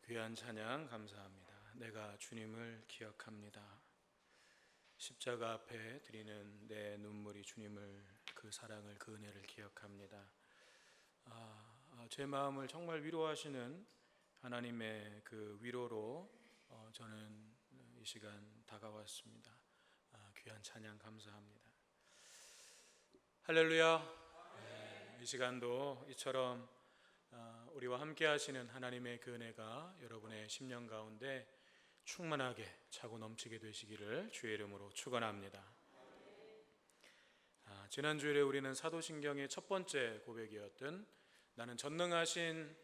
귀한 찬양 감사합니다. 내가 주님을 기억합니다. 십자가 앞에 드리는 내 눈물이 주님을, 그 사랑을, 그 은혜를 기억합니다. 제 마음을 정말 위로하시는 하나님의 그 위로로 저는 이 시간 다가왔습니다. 귀한 찬양 감사합니다. 할렐루야. 이 시간도 이처럼 우리와 함께 하시는 하나님의 그 은혜가 여러분의 심령 가운데 충만하게 차고 넘치게 되시기를 주의 이름으로 축원합니다. 지난 주일에 우리는 사도신경의 첫 번째 고백이었던 나는 전능하신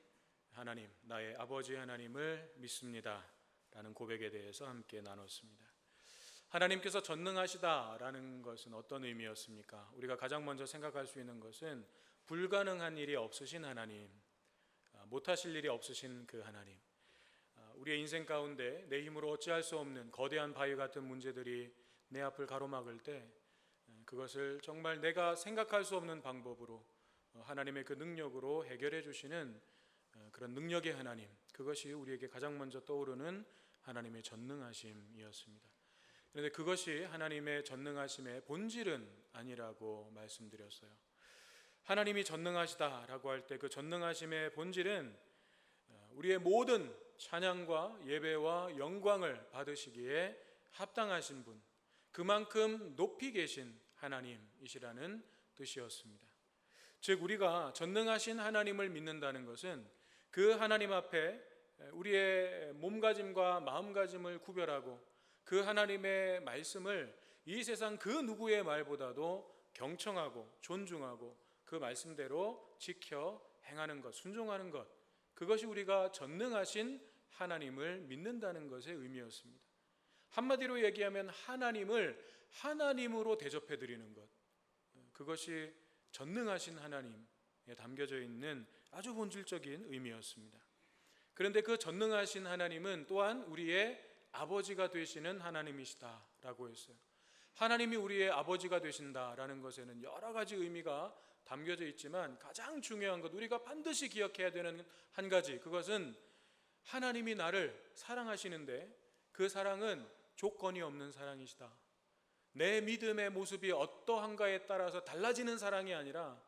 하나님, 나의 아버지 하나님을 믿습니다 라는 고백에 대해서 함께 나눴습니다. 하나님께서 전능하시다라는 것은 어떤 의미였습니까? 우리가 가장 먼저 생각할 수 있는 것은 불가능한 일이 없으신 하나님, 못하실 일이 없으신 그 하나님, 우리의 인생 가운데 내 힘으로 어찌할 수 없는 거대한 바위 같은 문제들이 내 앞을 가로막을 때 그것을 정말 내가 생각할 수 없는 방법으로 하나님의 그 능력으로 해결해 주시는 그런 능력의 하나님, 그것이 우리에게 가장 먼저 떠오르는 하나님의 전능하심이었습니다. 그런데 그것이 하나님의 전능하심의 본질은 아니라고 말씀드렸어요. 하나님이 전능하시다라고 할 때 그 전능하심의 본질은 우리의 모든 찬양과 예배와 영광을 받으시기에 합당하신 분, 그만큼 높이 계신 하나님이시라는 뜻이었습니다. 즉 우리가 전능하신 하나님을 믿는다는 것은 그 하나님 앞에 우리의 몸가짐과 마음가짐을 구별하고 그 하나님의 말씀을 이 세상 그 누구의 말보다도 경청하고 존중하고 그 말씀대로 지켜 행하는 것, 순종하는 것, 그것이 우리가 전능하신 하나님을 믿는다는 것의 의미였습니다. 한마디로 얘기하면 하나님을 하나님으로 대접해 드리는 것, 그것이 전능하신 하나님에 담겨져 있는 아주 본질적인 의미였습니다. 그런데 그 전능하신 하나님은 또한 우리의 아버지가 되시는 하나님이시다라고 했어요. 하나님이 우리의 아버지가 되신다라는 것에는 여러 가지 의미가 담겨져 있지만 가장 중요한 것, 우리가 반드시 기억해야 되는 한 가지, 그것은 하나님이 나를 사랑하시는데 그 사랑은 조건이 없는 사랑이시다. 내 믿음의 모습이 어떠한가에 따라서 달라지는 사랑이 아니라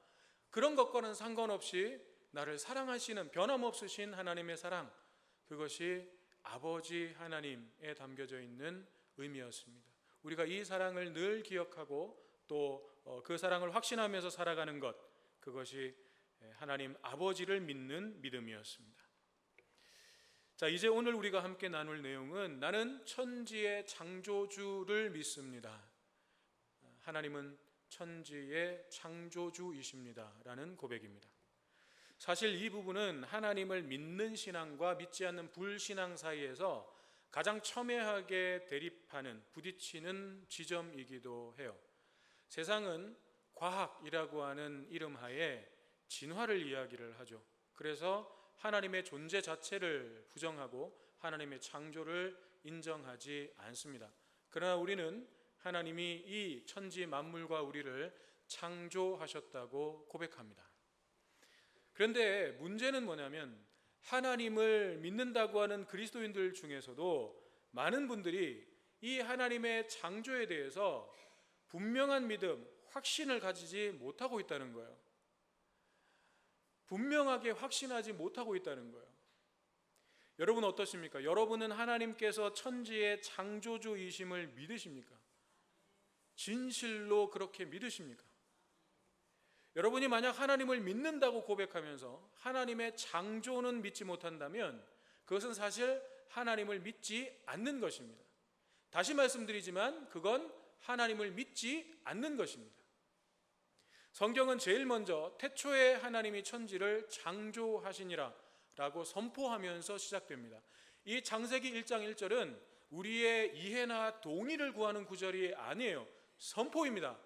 그런 것과는 상관없이 나를 사랑하시는 변함없으신 하나님의 사랑, 그것이 아버지 하나님에 담겨져 있는 의미였습니다. 우리가 이 사랑을 늘 기억하고 또 그 사랑을 확신하면서 살아가는 것, 그것이 하나님 아버지를 믿는 믿음이었습니다. 자, 이제 오늘 우리가 함께 나눌 내용은 나는 천지의 창조주를 믿습니다. 하나님은 천지의 창조주이십니다 라는 고백입니다. 사실 이 부분은 하나님을 믿는 신앙과 믿지 않는 불신앙 사이에서 가장 첨예하게 대립하는, 부딪히는 지점이기도 해요. 세상은 과학이라고 하는 이름하에 진화를 이야기를 하죠. 그래서 하나님의 존재 자체를 부정하고 하나님의 창조를 인정하지 않습니다. 그러나 우리는 하나님이 이 천지 만물과 우리를 창조하셨다고 고백합니다. 그런데 문제는 뭐냐면 하나님을 믿는다고 하는 그리스도인들 중에서도 많은 분들이 이 하나님의 창조에 대해서 분명한 믿음, 확신을 가지지 못하고 있다는 거예요. 분명하게 확신하지 못하고 있다는 거예요. 여러분 어떠십니까? 여러분은 하나님께서 천지의 창조주이심을 믿으십니까? 진실로 그렇게 믿으십니까? 여러분이 만약 하나님을 믿는다고 고백하면서 하나님의 창조는 믿지 못한다면 그것은 사실 하나님을 믿지 않는 것입니다. 다시 말씀드리지만 그건 하나님을 믿지 않는 것입니다. 성경은 제일 먼저 태초에 하나님이 천지를 창조하시니라 라고 선포하면서 시작됩니다. 이 창세기 1장 1절은 우리의 이해나 동의를 구하는 구절이 아니에요. 선포입니다.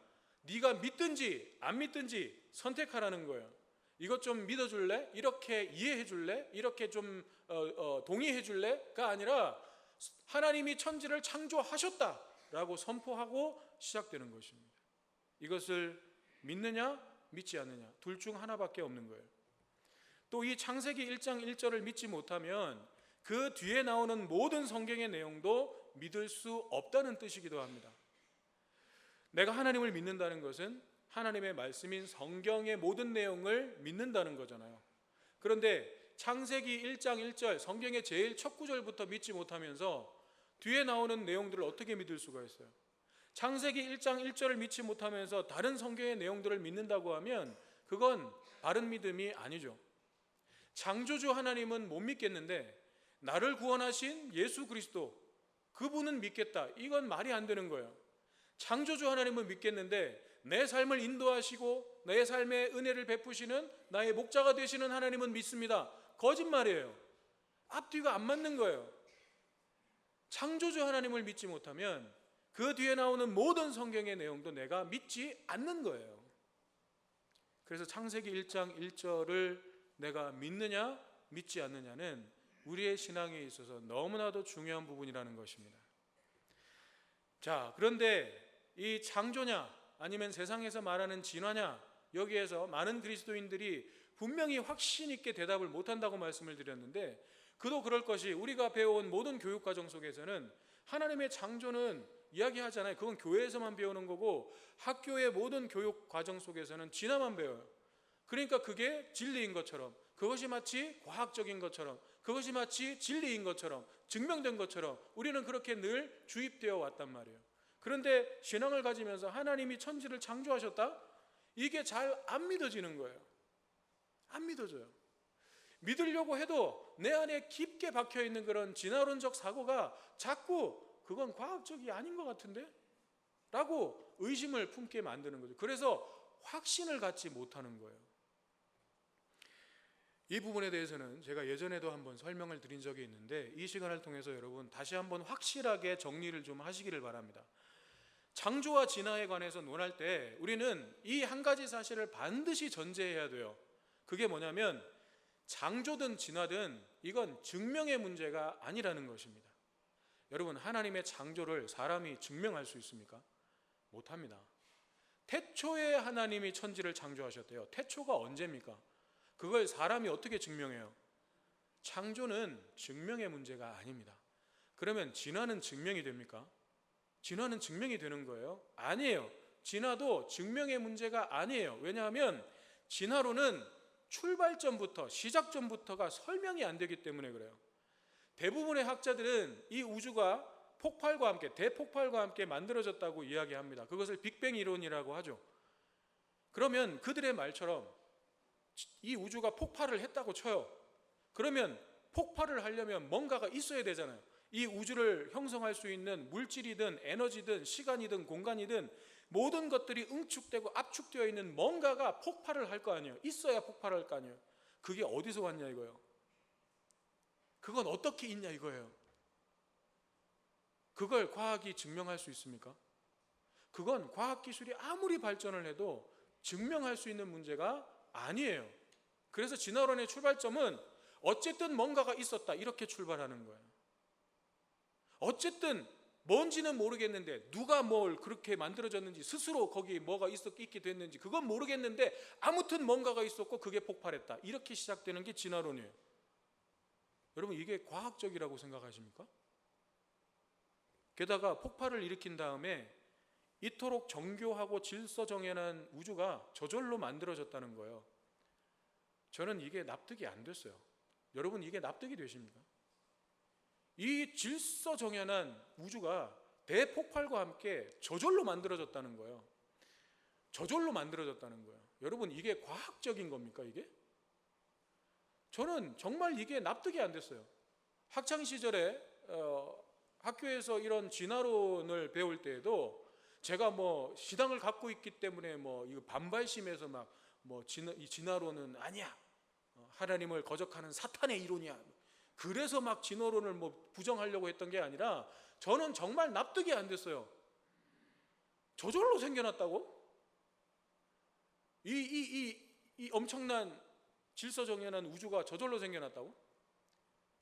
네가 믿든지 안 믿든지 선택하라는 거예요. 이것 좀 믿어줄래? 이렇게 이해해줄래? 이렇게 좀 동의해줄래?가 아니라 하나님이 천지를 창조하셨다라고 선포하고 시작되는 것입니다. 이것을 믿느냐 믿지 않느냐, 둘 중 하나밖에 없는 거예요. 또 이 창세기 1장 1절을 믿지 못하면 그 뒤에 나오는 모든 성경의 내용도 믿을 수 없다는 뜻이기도 합니다. 내가 하나님을 믿는다는 것은 하나님의 말씀인 성경의 모든 내용을 믿는다는 거잖아요. 그런데 창세기 1장 1절 성경의 제일 첫 구절부터 믿지 못하면서 뒤에 나오는 내용들을 어떻게 믿을 수가 있어요? 창세기 1장 1절을 믿지 못하면서 다른 성경의 내용들을 믿는다고 하면 그건 바른 믿음이 아니죠. 창조주 하나님은 못 믿겠는데 나를 구원하신 예수 그리스도 그분은 믿겠다. 이건 말이 안 되는 거예요. 창조주 하나님은 믿겠는데 내 삶을 인도하시고 내 삶에 은혜를 베푸시는 나의 목자가 되시는 하나님은 믿습니다. 거짓말이에요. 앞뒤가 안 맞는 거예요. 창조주 하나님을 믿지 못하면 그 뒤에 나오는 모든 성경의 내용도 내가 믿지 않는 거예요. 그래서 창세기 1장 1절을 내가 믿느냐 믿지 않느냐는 우리의 신앙에 있어서 너무나도 중요한 부분이라는 것입니다. 자, 그런데 이 창조냐 아니면 세상에서 말하는 진화냐, 여기에서 많은 그리스도인들이 분명히 확신 있게 대답을 못한다고 말씀을 드렸는데, 그도 그럴 것이 우리가 배워온 모든 교육과정 속에서는 하나님의 창조는 이야기하잖아요. 그건 교회에서만 배우는 거고 학교의 모든 교육과정 속에서는 진화만 배워요. 그러니까 그게 진리인 것처럼, 그것이 마치 과학적인 것처럼, 그것이 마치 진리인 것처럼, 증명된 것처럼 우리는 그렇게 늘 주입되어 왔단 말이에요. 그런데 신앙을 가지면서 하나님이 천지를 창조하셨다? 이게 잘 안 믿어지는 거예요. 안 믿어져요. 믿으려고 해도 내 안에 깊게 박혀있는 그런 진화론적 사고가 자꾸 그건 과학적이 아닌 것 같은데? 라고 의심을 품게 만드는 거죠. 그래서 확신을 갖지 못하는 거예요. 이 부분에 대해서는 제가 예전에도 한번 설명을 드린 적이 있는데 이 시간을 통해서 여러분 다시 한번 확실하게 정리를 좀 하시기를 바랍니다. 창조와 진화에 관해서 논할 때 우리는 이 한 가지 사실을 반드시 전제해야 돼요. 그게 뭐냐면 창조든 진화든 이건 증명의 문제가 아니라는 것입니다. 여러분, 하나님의 창조를 사람이 증명할 수 있습니까? 못합니다. 태초에 하나님이 천지를 창조하셨대요. 태초가 언제입니까? 그걸 사람이 어떻게 증명해요? 창조는 증명의 문제가 아닙니다. 그러면 진화는 증명이 됩니까? 진화는 증명이 되는 거예요? 아니에요. 진화도 증명의 문제가 아니에요. 왜냐하면 진화론은 출발점부터, 시작점부터가 설명이 안 되기 때문에 그래요. 대부분의 학자들은 이 우주가 폭발과 함께, 대폭발과 함께 만들어졌다고 이야기합니다. 그것을 빅뱅 이론이라고 하죠. 그러면 그들의 말처럼 이 우주가 폭발을 했다고 쳐요. 그러면 폭발을 하려면 뭔가가 있어야 되잖아요. 이 우주를 형성할 수 있는 물질이든 에너지든 시간이든 공간이든 모든 것들이 응축되고 압축되어 있는 뭔가가 폭발을 할 거 아니에요. 있어야 폭발할 거 아니에요. 그게 어디서 왔냐 이거예요. 그건 어떻게 있냐 이거예요. 그걸 과학이 증명할 수 있습니까? 그건 과학기술이 아무리 발전을 해도 증명할 수 있는 문제가 아니에요. 그래서 진화론의 출발점은 어쨌든 뭔가가 있었다 이렇게 출발하는 거예요. 어쨌든 뭔지는 모르겠는데 누가 뭘 그렇게 만들어졌는지 스스로 거기 뭐가 있게 됐는지 그건 모르겠는데 아무튼 뭔가가 있었고 그게 폭발했다. 이렇게 시작되는 게 진화론이에요. 여러분, 이게 과학적이라고 생각하십니까? 게다가 폭발을 일으킨 다음에 이토록 정교하고 질서정연한 우주가 저절로 만들어졌다는 거예요. 저는 이게 납득이 안 됐어요. 여러분, 이게 납득이 되십니까? 이 질서정연한 우주가 대폭발과 함께 저절로 만들어졌다는 거예요. 저절로 만들어졌다는 거예요. 여러분, 이게 과학적인 겁니까 이게? 저는 정말 이게 납득이 안 됐어요. 학창시절에 학교에서 이런 진화론을 배울 때에도 제가 뭐 신앙을 갖고 있기 때문에 뭐 이거 반발심에서 막 뭐 이 진화론은 아니야, 하나님을 거적하는 사탄의 이론이야, 그래서 막 진화론을 뭐 부정하려고 했던 게 아니라 저는 정말 납득이 안 됐어요. 저절로 생겨났다고? 이 엄청난 질서정연한 우주가 저절로 생겨났다고?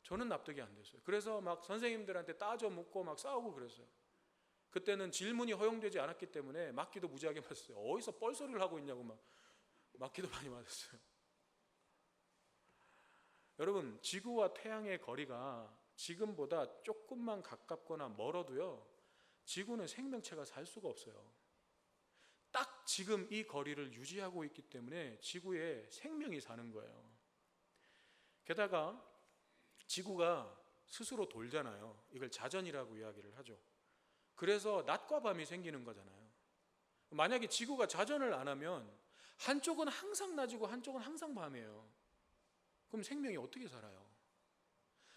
저는 납득이 안 됐어요. 그래서 막 선생님들한테 따져 묻고 막 싸우고 그랬어요. 그때는 질문이 허용되지 않았기 때문에 맞기도 무지하게 맞았어요. 어디서 뻘소리를 하고 있냐고 막 맞기도 많이 맞았어요. 여러분, 지구와 태양의 거리가 지금보다 조금만 가깝거나 멀어도요, 지구는 생명체가 살 수가 없어요. 딱 지금 이 거리를 유지하고 있기 때문에 지구에 생명이 사는 거예요. 게다가 지구가 스스로 돌잖아요. 이걸 자전이라고 이야기를 하죠. 그래서 낮과 밤이 생기는 거잖아요. 만약에 지구가 자전을 안 하면 한쪽은 항상 낮이고 한쪽은 항상 밤이에요. 그럼 생명이 어떻게 살아요?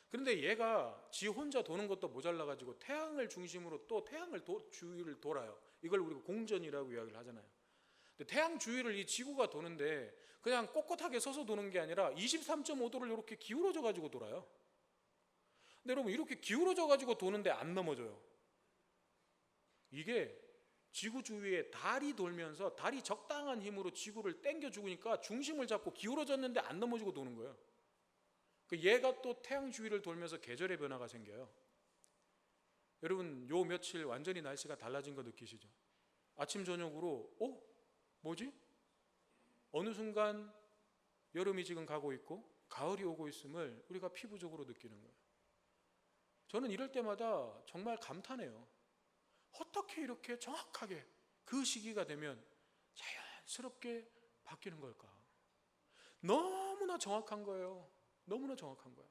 그런데 얘가 지 혼자 도는 것도 모자라 가지고 태양을 중심으로 또 태양을 주위를 돌아요. 이걸 우리가 공전이라고 이야기를 하잖아요. 근데 태양 주위를 이 지구가 도는데 그냥 꼿꼿하게 서서 도는 게 아니라 23.5도를 이렇게 기울어져 가지고 돌아요. 근데 여러분, 이렇게 기울어져 가지고 도는데 안 넘어져요. 이게 지구 주위에 달이 돌면서 달이 적당한 힘으로 지구를 당겨 주니까 중심을 잡고 기울어졌는데 안 넘어지고 도는 거예요. 얘가 또 태양 주위를 돌면서 계절의 변화가 생겨요. 여러분, 요 며칠 완전히 날씨가 달라진 거 느끼시죠? 아침 저녁으로 뭐지? 어느 순간 여름이 지금 가고 있고 가을이 오고 있음을 우리가 피부적으로 느끼는 거예요. 저는 이럴 때마다 정말 감탄해요. 어떻게 이렇게 정확하게 그 시기가 되면 자연스럽게 바뀌는 걸까? 너무나 정확한 거예요. 너무나 정확한 거예요.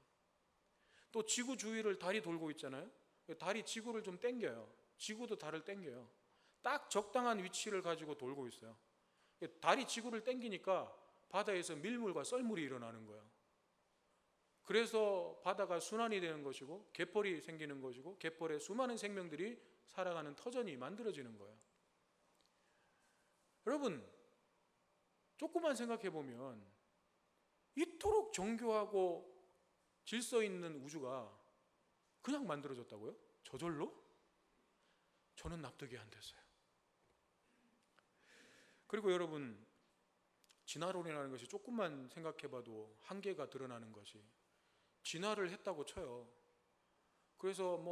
또 지구 주위를 달이 돌고 있잖아요. 달이 지구를 좀 당겨요. 지구도 달을 당겨요. 딱 적당한 위치를 가지고 돌고 있어요. 달이 지구를 당기니까 바다에서 밀물과 썰물이 일어나는 거예요. 그래서 바다가 순환이 되는 것이고 갯벌이 생기는 것이고 갯벌에 수많은 생명들이 살아가는 터전이 만들어지는 거예요. 여러분, 조금만 생각해 보면 이토록 정교하고 질서 있는 우주가 그냥 만들어졌다고요? 저절로? 저는 납득이 안 됐어요. 그리고 여러분, 진화론이라는 것이 조금만 생각해 봐도 한계가 드러나는 것이, 진화를 했다고 쳐요. 그래서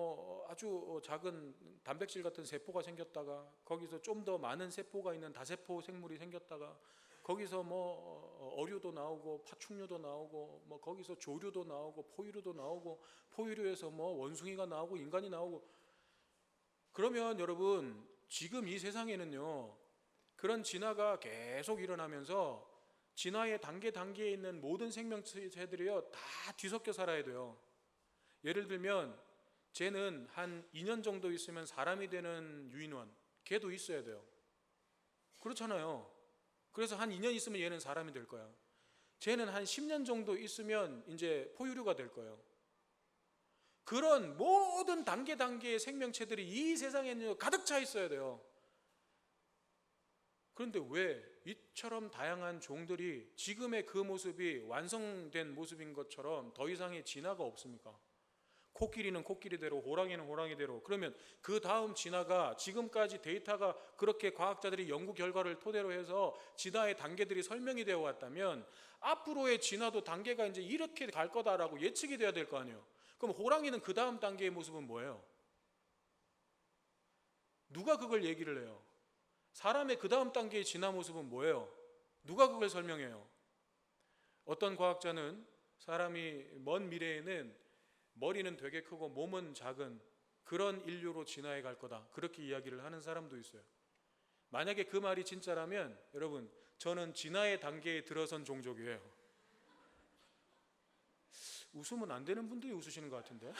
아주 작은 단백질 같은 세포가 생겼다가 거기서 좀 더 많은 세포가 있는 다세포 생물이 생겼다가 거기서 어류도 나오고 파충류도 나오고 거기서 조류도 나오고 포유류도 나오고 포유류에서 원숭이가 나오고 인간이 나오고, 그러면 여러분, 지금 이 세상에는요, 그런 진화가 계속 일어나면서 진화의 단계에 있는 모든 생명체들이요 다 뒤섞여 살아야 돼요. 예를 들면 쟤는 한 2년 정도 있으면 사람이 되는 유인원, 걔도 있어야 돼요. 그렇잖아요. 그래서 한 2년 있으면 얘는 사람이 될 거야. 쟤는 한 10년 정도 있으면 이제 포유류가 될 거예요. 그런 모든 단계의 생명체들이 이 세상에는 가득 차 있어야 돼요. 그런데 왜 이처럼 다양한 종들이 지금의 그 모습이 완성된 모습인 것처럼 더 이상의 진화가 없습니까? 코끼리는 코끼리대로, 호랑이는 호랑이대로. 그러면 그 다음 진화가, 지금까지 데이터가 그렇게 과학자들이 연구 결과를 토대로 해서 진화의 단계들이 설명이 되어 왔다면 앞으로의 진화도 단계가 이제 이렇게 갈 거다라고 예측이 돼야 될 거 아니에요. 그럼 호랑이는 그 다음 단계의 모습은 뭐예요? 누가 그걸 얘기를 해요? 사람의 그 다음 단계의 진화 모습은 뭐예요? 누가 그걸 설명해요? 어떤 과학자는 사람이 먼 미래에는 머리는 되게 크고 몸은 작은 그런 인류로 진화해 갈 거다, 그렇게 이야기를 하는 사람도 있어요. 만약에 그 말이 진짜라면 여러분, 저는 진화의 단계에 들어선 종족이에요. 웃으면 안 되는 분들이 웃으시는 것 같은데.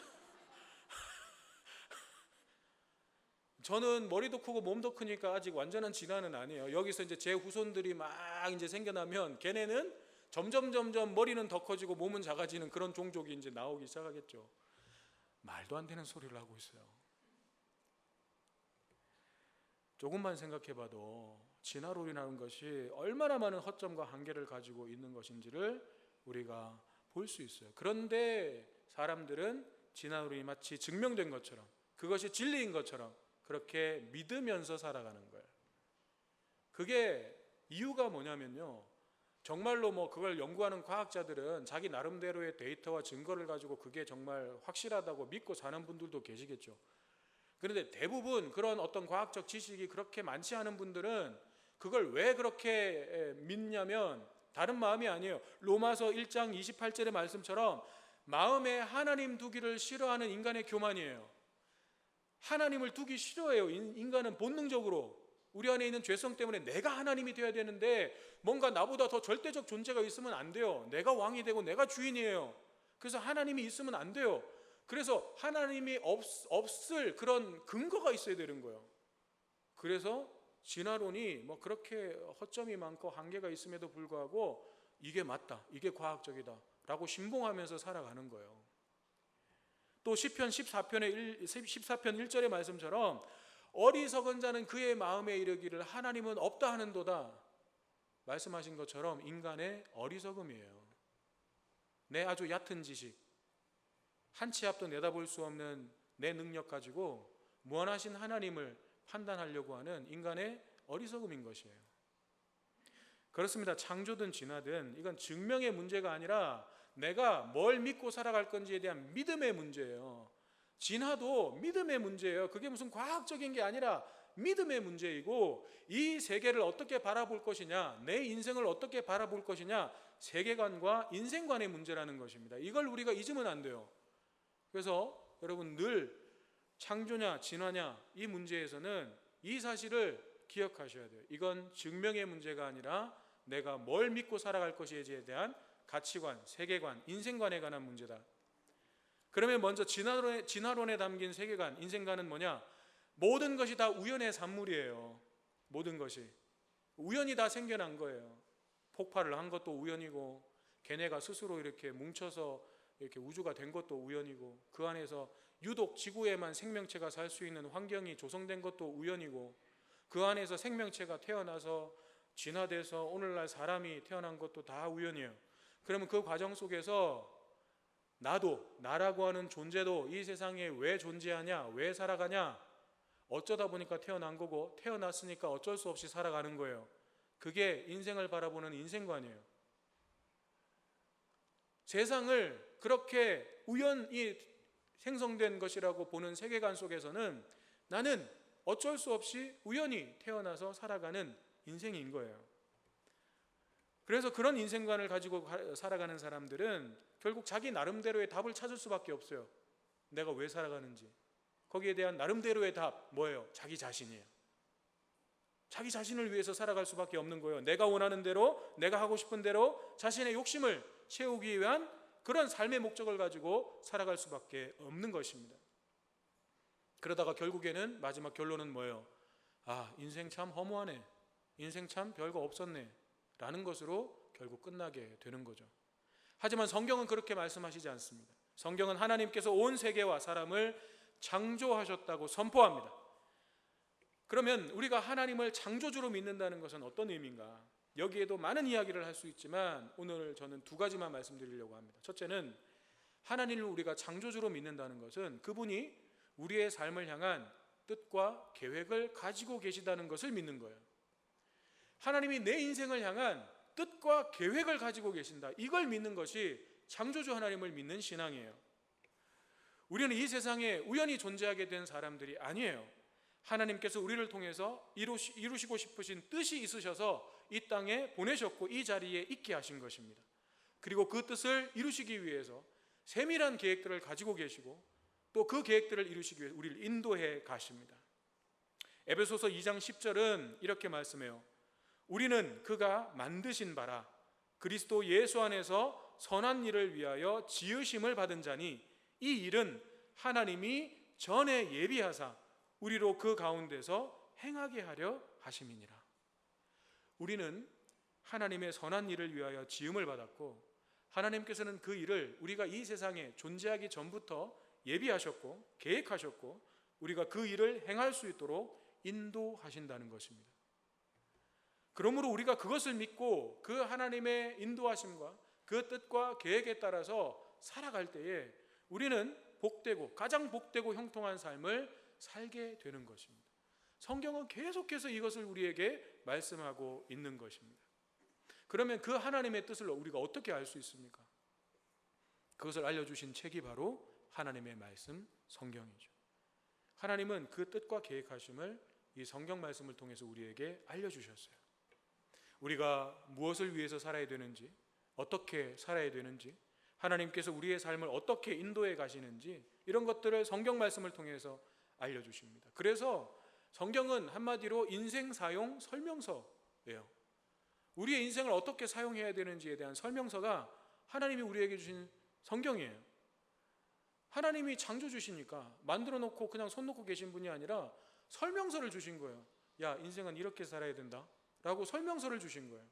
저는 머리도 크고 몸도 크니까 아직 완전한 진화는 아니에요. 여기서 이제 제 후손들이 막 이제 생겨나면 걔네는 점점 머리는 더 커지고 몸은 작아지는 그런 종족이 이제 나오기 시작하겠죠. 말도 안 되는 소리를 하고 있어요. 조금만 생각해봐도 진화론이라는 것이 얼마나 많은 허점과 한계를 가지고 있는 것인지를 우리가 볼 수 있어요. 그런데 사람들은 진화론이 마치 증명된 것처럼, 그것이 진리인 것처럼 그렇게 믿으면서 살아가는 거예요. 그게 이유가 뭐냐면요, 정말로 그걸 연구하는 과학자들은 자기 나름대로의 데이터와 증거를 가지고 그게 정말 확실하다고 믿고 사는 분들도 계시겠죠. 그런데 대부분 그런 어떤 과학적 지식이 그렇게 많지 않은 분들은 그걸 왜 그렇게 믿냐면 다른 마음이 아니에요. 로마서 1장 28절의 말씀처럼 마음에 하나님 두기를 싫어하는 인간의 교만이에요. 하나님을 두기 싫어해요. 인간은 본능적으로 우리 안에 있는 죄성 때문에 내가 하나님이 되어야 되는데 뭔가 나보다 더 절대적 존재가 있으면 안 돼요. 내가 왕이 되고 내가 주인이에요. 그래서 하나님이 있으면 안 돼요. 그래서 하나님이 없을 그런 근거가 있어야 되는 거예요. 그래서 진화론이 뭐 그렇게 허점이 많고 한계가 있음에도 불구하고 이게 맞다, 이게 과학적이다 라고 신봉하면서 살아가는 거예요. 또 시편 14편 1절의 말씀처럼 어리석은 자는 그의 마음에 이르기를 하나님은 없다 하는도다 말씀하신 것처럼 인간의 어리석음이에요. 내 아주 얕은 지식, 한 치 앞도 내다볼 수 없는 내 능력 가지고 무한하신 하나님을 판단하려고 하는 인간의 어리석음인 것이에요. 그렇습니다. 창조든 진화든 이건 증명의 문제가 아니라 내가 뭘 믿고 살아갈 건지에 대한 믿음의 문제예요. 진화도 믿음의 문제예요. 그게 무슨 과학적인 게 아니라 믿음의 문제이고, 이 세계를 어떻게 바라볼 것이냐, 내 인생을 어떻게 바라볼 것이냐, 세계관과 인생관의 문제라는 것입니다. 이걸 우리가 잊으면 안 돼요. 그래서 여러분 늘 창조냐 진화냐 이 문제에서는 이 사실을 기억하셔야 돼요. 이건 증명의 문제가 아니라 내가 뭘 믿고 살아갈 것인지에 대한 가치관, 세계관, 인생관에 관한 문제다. 그러면 먼저 진화론에 담긴 세계관, 인생관은 뭐냐? 모든 것이 다 우연의 산물이에요. 모든 것이 우연히 다 생겨난 거예요. 폭발을 한 것도 우연이고, 걔네가 스스로 이렇게 뭉쳐서 이렇게 우주가 된 것도 우연이고, 그 안에서 유독 지구에만 생명체가 살 수 있는 환경이 조성된 것도 우연이고, 그 안에서 생명체가 태어나서 진화돼서 오늘날 사람이 태어난 것도 다 우연이에요. 그러면 그 과정 속에서 나라고 하는 존재도 이 세상에 왜 존재하냐, 왜 살아가냐, 어쩌다 보니까 태어난 거고, 태어났으니까 어쩔 수 없이 살아가는 거예요. 그게 인생을 바라보는 인생관이에요. 세상을 그렇게 우연히 생성된 것이라고 보는 세계관 속에서는 나는 어쩔 수 없이 우연히 태어나서 살아가는 인생인 거예요. 그래서 그런 인생관을 가지고 살아가는 사람들은 결국 자기 나름대로의 답을 찾을 수밖에 없어요. 내가 왜 살아가는지. 거기에 대한 나름대로의 답 뭐예요? 자기 자신이에요. 자기 자신을 위해서 살아갈 수밖에 없는 거예요. 내가 원하는 대로, 내가 하고 싶은 대로 자신의 욕심을 채우기 위한 그런 삶의 목적을 가지고 살아갈 수밖에 없는 것입니다. 그러다가 결국에는 마지막 결론은 뭐예요? 아, 인생 참 허무하네, 인생 참 별거 없었네 라는 것으로 결국 끝나게 되는 거죠. 하지만 성경은 그렇게 말씀하시지 않습니다. 성경은 하나님께서 온 세계와 사람을 창조하셨다고 선포합니다. 그러면 우리가 하나님을 창조주로 믿는다는 것은 어떤 의미인가? 여기에도 많은 이야기를 할 수 있지만 오늘 저는 두 가지만 말씀드리려고 합니다. 첫째는 하나님을 우리가 창조주로 믿는다는 것은 그분이 우리의 삶을 향한 뜻과 계획을 가지고 계시다는 것을 믿는 거예요. 하나님이 내 인생을 향한 뜻과 계획을 가지고 계신다, 이걸 믿는 것이 창조주 하나님을 믿는 신앙이에요. 우리는 이 세상에 우연히 존재하게 된 사람들이 아니에요. 하나님께서 우리를 통해서 이루시고 싶으신 뜻이 있으셔서 이 땅에 보내셨고 이 자리에 있게 하신 것입니다. 그리고 그 뜻을 이루시기 위해서 세밀한 계획들을 가지고 계시고 또 그 계획들을 이루시기 위해 우리를 인도해 가십니다. 에베소서 2장 10절은 이렇게 말씀해요. 우리는 그가 만드신 바라 그리스도 예수 안에서 선한 일을 위하여 지으심을 받은 자니 이 일은 하나님이 전에 예비하사 우리로 그 가운데서 행하게 하려 하심이니라. 우리는 하나님의 선한 일을 위하여 지음을 받았고, 하나님께서는 그 일을 우리가 이 세상에 존재하기 전부터 예비하셨고 계획하셨고 우리가 그 일을 행할 수 있도록 인도하신다는 것입니다. 그러므로 우리가 그것을 믿고 그 하나님의 인도하심과 그 뜻과 계획에 따라서 살아갈 때에 우리는 복되고 가장 복되고 형통한 삶을 살게 되는 것입니다. 성경은 계속해서 이것을 우리에게 말씀하고 있는 것입니다. 그러면 그 하나님의 뜻을 우리가 어떻게 알 수 있습니까? 그것을 알려주신 책이 바로 하나님의 말씀 성경이죠. 하나님은 그 뜻과 계획하심을 이 성경 말씀을 통해서 우리에게 알려주셨어요. 우리가 무엇을 위해서 살아야 되는지, 어떻게 살아야 되는지, 하나님께서 우리의 삶을 어떻게 인도해 가시는지, 이런 것들을 성경 말씀을 통해서 알려주십니다. 그래서 성경은 한마디로 인생 사용 설명서예요. 우리의 인생을 어떻게 사용해야 되는지에 대한 설명서가 하나님이 우리에게 주신 성경이에요. 하나님이 창조주시니까 만들어 놓고 그냥 손 놓고 계신 분이 아니라 설명서를 주신 거예요. 야, 인생은 이렇게 살아야 된다 라고 설명서를 주신 거예요.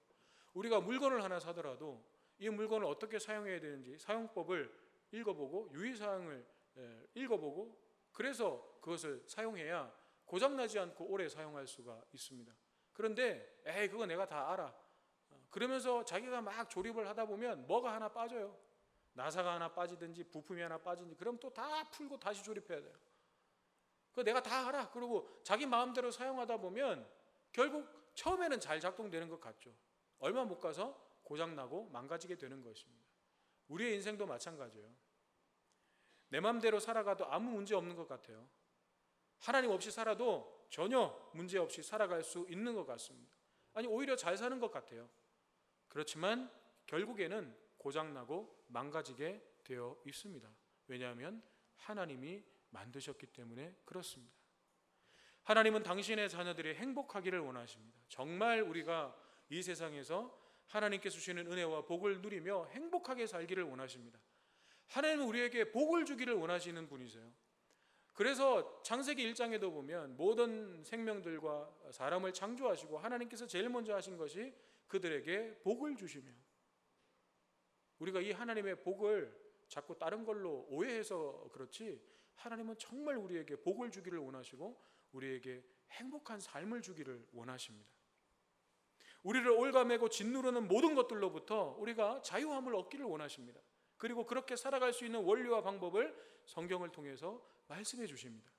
우리가 물건을 하나 사더라도 이 물건을 어떻게 사용해야 되는지 사용법을 읽어보고 유의사항을 읽어보고, 그래서 그것을 사용해야 고장나지 않고 오래 사용할 수가 있습니다. 그런데 그거 내가 다 알아, 그러면서 자기가 막 조립을 하다 보면 뭐가 하나 빠져요. 나사가 하나 빠지든지 부품이 하나 빠지든지, 그럼 또 다 풀고 다시 조립해야 돼요. 그거 내가 다 알아. 그리고 자기 마음대로 사용하다 보면 결국 처음에는 잘 작동되는 것 같죠. 얼마 못 가서 고장나고 망가지게 되는 것입니다. 우리의 인생도 마찬가지예요. 내 마음대로 살아가도 아무 문제 없는 것 같아요. 하나님 없이 살아도 전혀 문제 없이 살아갈 수 있는 것 같습니다. 아니, 오히려 잘 사는 것 같아요. 그렇지만 결국에는 고장나고 망가지게 되어 있습니다. 왜냐하면 하나님이 만드셨기 때문에 그렇습니다. 하나님은 당신의 자녀들이 행복하기를 원하십니다. 정말 우리가 이 세상에서 하나님께서 주시는 은혜와 복을 누리며 행복하게 살기를 원하십니다. 하나님은 우리에게 복을 주기를 원하시는 분이세요. 그래서 창세기 1장에도 보면 모든 생명들과 사람을 창조하시고 하나님께서 제일 먼저 하신 것이 그들에게 복을 주시며, 우리가 이 하나님의 복을 자꾸 다른 걸로 오해해서 그렇지, 하나님은 정말 우리에게 복을 주기를 원하시고 우리에게 행복한 삶을 주기를 원하십니다. 우리를 올가매고 짓누르는 모든 것들로부터 우리가 자유함을 얻기를 원하십니다. 그리고 그렇게 살아갈 수 있는 원리와 방법을 성경을 통해서 말씀해 주십니다.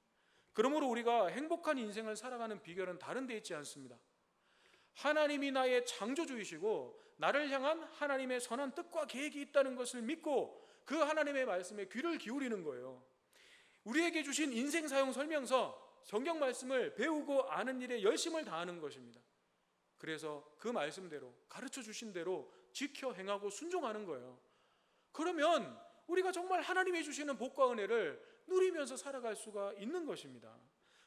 그러므로 우리가 행복한 인생을 살아가는 비결은 다른 데 있지 않습니다. 하나님이 나의 창조주이시고 나를 향한 하나님의 선한 뜻과 계획이 있다는 것을 믿고 그 하나님의 말씀에 귀를 기울이는 거예요. 우리에게 주신 인생 사용 설명서, 성경 말씀을 배우고 아는 일에 열심을 다하는 것입니다. 그래서 그 말씀대로, 가르쳐 주신 대로 지켜 행하고 순종하는 거예요. 그러면 우리가 정말 하나님이 주시는 복과 은혜를 누리면서 살아갈 수가 있는 것입니다.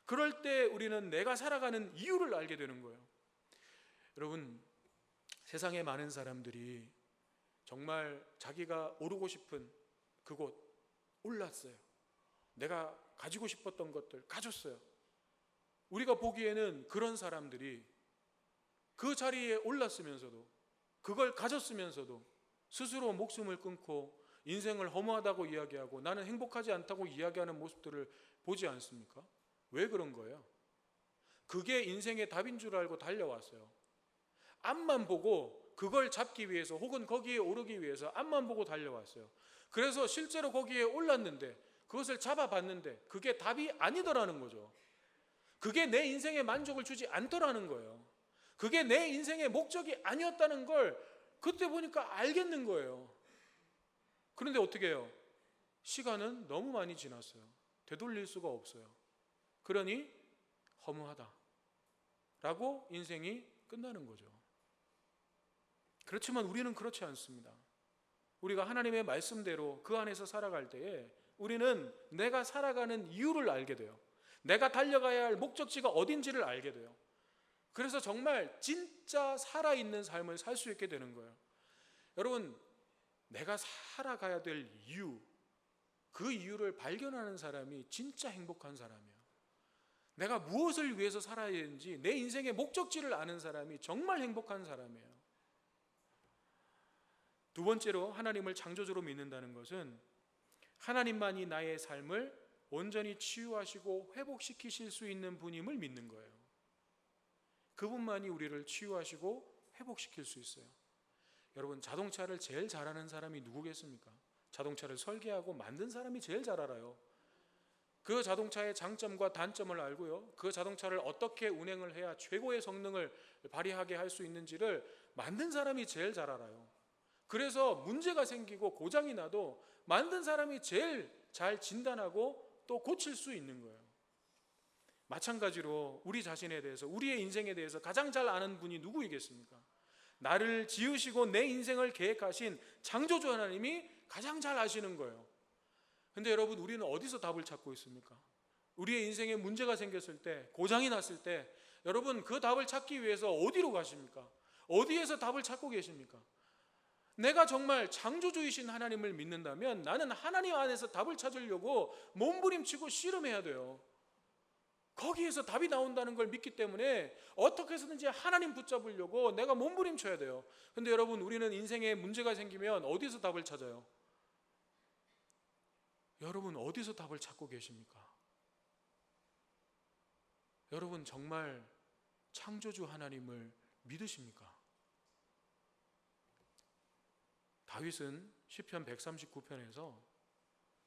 그럴 때 우리는 내가 살아가는 이유를 알게 되는 거예요. 여러분, 세상에 많은 사람들이 정말 자기가 오르고 싶은 그곳 올랐어요. 내가 가지고 싶었던 것들 가졌어요. 우리가 보기에는 그런 사람들이 그 자리에 올랐으면서도, 그걸 가졌으면서도 스스로 목숨을 끊고 인생을 허무하다고 이야기하고 나는 행복하지 않다고 이야기하는 모습들을 보지 않습니까? 왜 그런 거예요? 그게 인생의 답인 줄 알고 달려왔어요. 앞만 보고 그걸 잡기 위해서, 혹은 거기에 오르기 위해서 앞만 보고 달려왔어요. 그래서 실제로 거기에 올랐는데, 그것을 잡아봤는데 그게 답이 아니더라는 거죠. 그게 내 인생에 만족을 주지 않더라는 거예요. 그게 내 인생의 목적이 아니었다는 걸 그때 보니까 알겠는 거예요. 그런데 어떻게 해요? 시간은 너무 많이 지났어요. 되돌릴 수가 없어요. 그러니 허무하다 라고 인생이 끝나는 거죠. 그렇지만 우리는 그렇지 않습니다. 우리가 하나님의 말씀대로 그 안에서 살아갈 때에 우리는 내가 살아가는 이유를 알게 돼요. 내가 달려가야 할 목적지가 어딘지를 알게 돼요. 그래서 정말 진짜 살아있는 삶을 살 수 있게 되는 거예요. 여러분, 내가 살아가야 될 이유, 그 이유를 발견하는 사람이 진짜 행복한 사람이에요. 내가 무엇을 위해서 살아야 되는지 내 인생의 목적지를 아는 사람이 정말 행복한 사람이에요. 두 번째로, 하나님을 창조주로 믿는다는 것은 하나님만이 나의 삶을 온전히 치유하시고 회복시키실 수 있는 분임을 믿는 거예요. 그분만이 우리를 치유하시고 회복시킬 수 있어요. 여러분, 자동차를 제일 잘하는 사람이 누구겠습니까? 자동차를 설계하고 만든 사람이 제일 잘 알아요. 그 자동차의 장점과 단점을 알고요, 그 자동차를 어떻게 운행을 해야 최고의 성능을 발휘하게 할 수 있는지를 만든 사람이 제일 잘 알아요. 그래서 문제가 생기고 고장이 나도 만든 사람이 제일 잘 진단하고 또 고칠 수 있는 거예요. 마찬가지로 우리 자신에 대해서, 우리의 인생에 대해서 가장 잘 아는 분이 누구이겠습니까? 나를 지으시고 내 인생을 계획하신 창조주 하나님이 가장 잘 아시는 거예요. 근데 여러분, 우리는 어디서 답을 찾고 있습니까? 우리의 인생에 문제가 생겼을 때, 고장이 났을 때, 여러분 그 답을 찾기 위해서 어디로 가십니까? 어디에서 답을 찾고 계십니까? 내가 정말 창조주이신 하나님을 믿는다면 나는 하나님 안에서 답을 찾으려고 몸부림치고 씨름해야 돼요. 거기에서 답이 나온다는 걸 믿기 때문에 어떻게 해서든지 하나님 붙잡으려고 내가 몸부림쳐야 돼요. 근데 여러분, 우리는 인생에 문제가 생기면 어디서 답을 찾아요? 여러분, 어디서 답을 찾고 계십니까? 여러분, 정말 창조주 하나님을 믿으십니까? 다윗은 시편 139편에서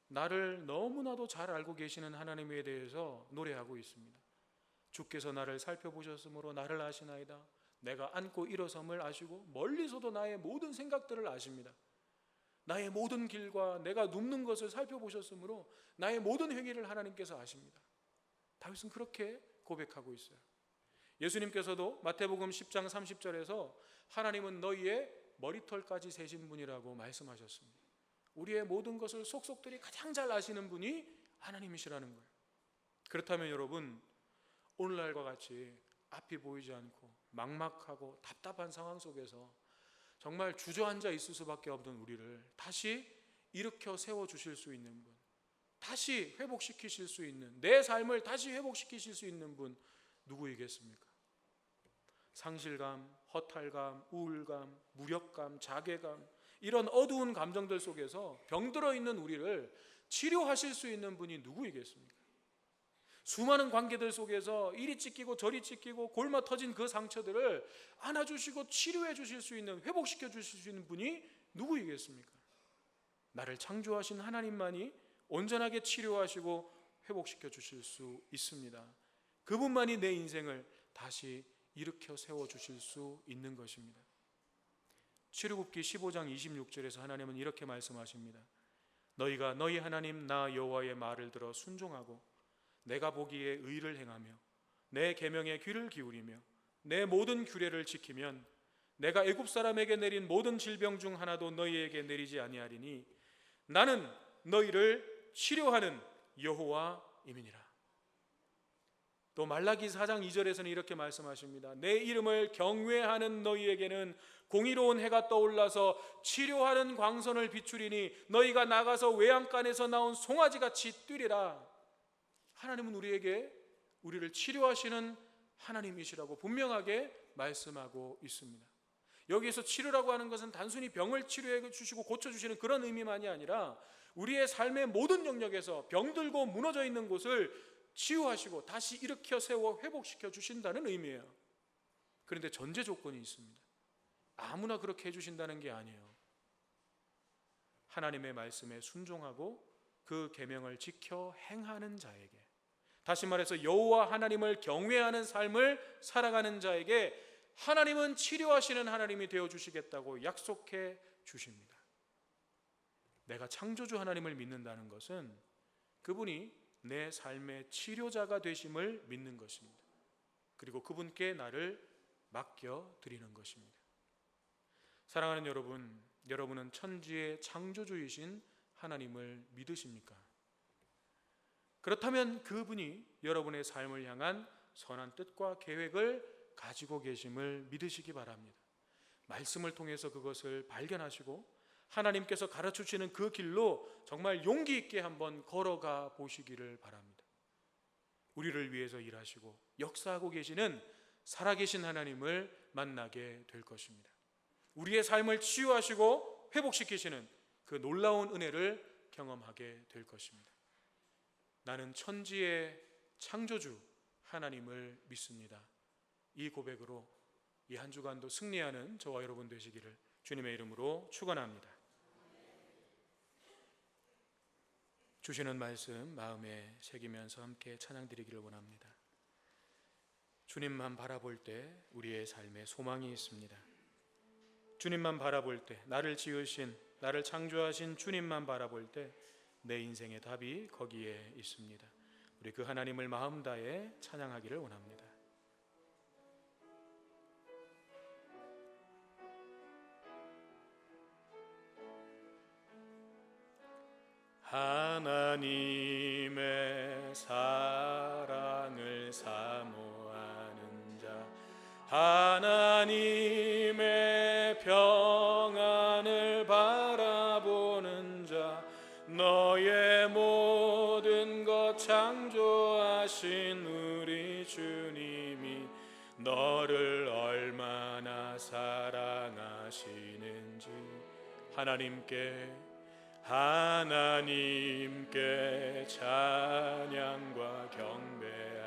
나를 너무나도 잘 알고 계시는 하나님에 대해서 노래하고 있습니다. 주께서 나를 살펴보셨으므로 나를 아시나이다. 내가 앉고 일어섬을 아시고 멀리서도 나의 모든 생각들을 아십니다. 나의 모든 길과 내가 눕는 것을 살펴보셨으므로 나의 모든 행위를 하나님께서 아십니다. 다윗은 그렇게 고백하고 있어요. 예수님께서도 마태복음 10장 30절에서 하나님은 너희의 머리털까지 세신 분이라고 말씀하셨습니다. 우리의 모든 것을 속속들이 가장 잘 아시는 분이 하나님이시라는 거예요. 그렇다면 여러분, 오늘날과 같이 앞이 보이지 않고 막막하고 답답한 상황 속에서 정말 주저앉아 있을 수밖에 없는 우리를 다시 일으켜 세워주실 수 있는 분, 다시 회복시키실 수 있는, 내 삶을 다시 회복시키실 수 있는 분 누구이겠습니까? 상실감, 허탈감, 우울감, 무력감, 자괴감, 이런 어두운 감정들 속에서 병들어 있는 우리를 치료하실 수 있는 분이 누구이겠습니까? 수많은 관계들 속에서 이리 찢기고 저리 찢기고 골마 터진 그 상처들을 안아주시고 치료해 주실 수 있는, 회복시켜 주실 수 있는 분이 누구이겠습니까? 나를 창조하신 하나님만이 온전하게 치료하시고 회복시켜 주실 수 있습니다. 그분만이 내 인생을 다시 일으켜 세워주실 수 있는 것입니다. 출애굽기 15장 26절에서 하나님은 이렇게 말씀하십니다. 너희가 너희 하나님 나 여호와의 말을 들어 순종하고 내가 보기에 의를 행하며 내 계명에 귀를 기울이며 내 모든 규례를 지키면 내가 애굽 사람에게 내린 모든 질병 중 하나도 너희에게 내리지 아니하리니 나는 너희를 치료하는 여호와임이니라. 또 말라기 4장 2절에서는 이렇게 말씀하십니다. 내 이름을 경외하는 너희에게는 공의로운 해가 떠올라서 치료하는 광선을 비추리니 너희가 나가서 외양간에서 나온 송아지같이 뛰리라. 하나님은 우리를 치료하시는 하나님이시라고 분명하게 말씀하고 있습니다. 여기에서 치료라고 하는 것은 단순히 병을 치료해 주시고 고쳐주시는 그런 의미만이 아니라 우리의 삶의 모든 영역에서 병들고 무너져 있는 곳을 치유하시고 다시 일으켜 세워 회복시켜 주신다는 의미예요. 그런데 전제 조건이 있습니다. 아무나 그렇게 해주신다는 게 아니에요. 하나님의 말씀에 순종하고 그 계명을 지켜 행하는 자에게, 다시 말해서 여호와 하나님을 경외하는 삶을 살아가는 자에게 하나님은 치료하시는 하나님이 되어주시겠다고 약속해 주십니다. 내가 창조주 하나님을 믿는다는 것은 그분이 내 삶의 치료자가 되심을 믿는 것입니다. 그리고 그분께 나를 맡겨드리는 것입니다. 사랑하는 여러분, 여러분은 천지의 창조주이신 하나님을 믿으십니까? 그렇다면 그분이 여러분의 삶을 향한 선한 뜻과 계획을 가지고 계심을 믿으시기 바랍니다. 말씀을 통해서 그것을 발견하시고 하나님께서 가르쳐주시는 그 길로 정말 용기 있게 한번 걸어가 보시기를 바랍니다. 우리를 위해서 일하시고 역사하고 계시는 살아계신 하나님을 만나게 될 것입니다. 우리의 삶을 치유하시고 회복시키시는 그 놀라운 은혜를 경험하게 될 것입니다. 나는 천지의 창조주 하나님을 믿습니다. 이 고백으로 이 한 주간도 승리하는 저와 여러분 되시기를 주님의 이름으로 축원합니다. 주시는 말씀 마음에 새기면서 함께 찬양드리기를 원합니다. 주님만 바라볼 때 우리의 삶에 소망이 있습니다. 주님만 바라볼 때, 나를 지으신, 나를 창조하신 주님만 바라볼 때 내 인생의 답이 거기에 있습니다. 우리 그 하나님을 마음 다해 찬양하기를 원합니다. 하나님의 사랑을 사모하는 자, 하나님의 평안을 바라보는 자, 너의 모든 것 창조하신 우리 주님이 너를 얼마나 사랑하시는지 하나님께 찬양과 경배하며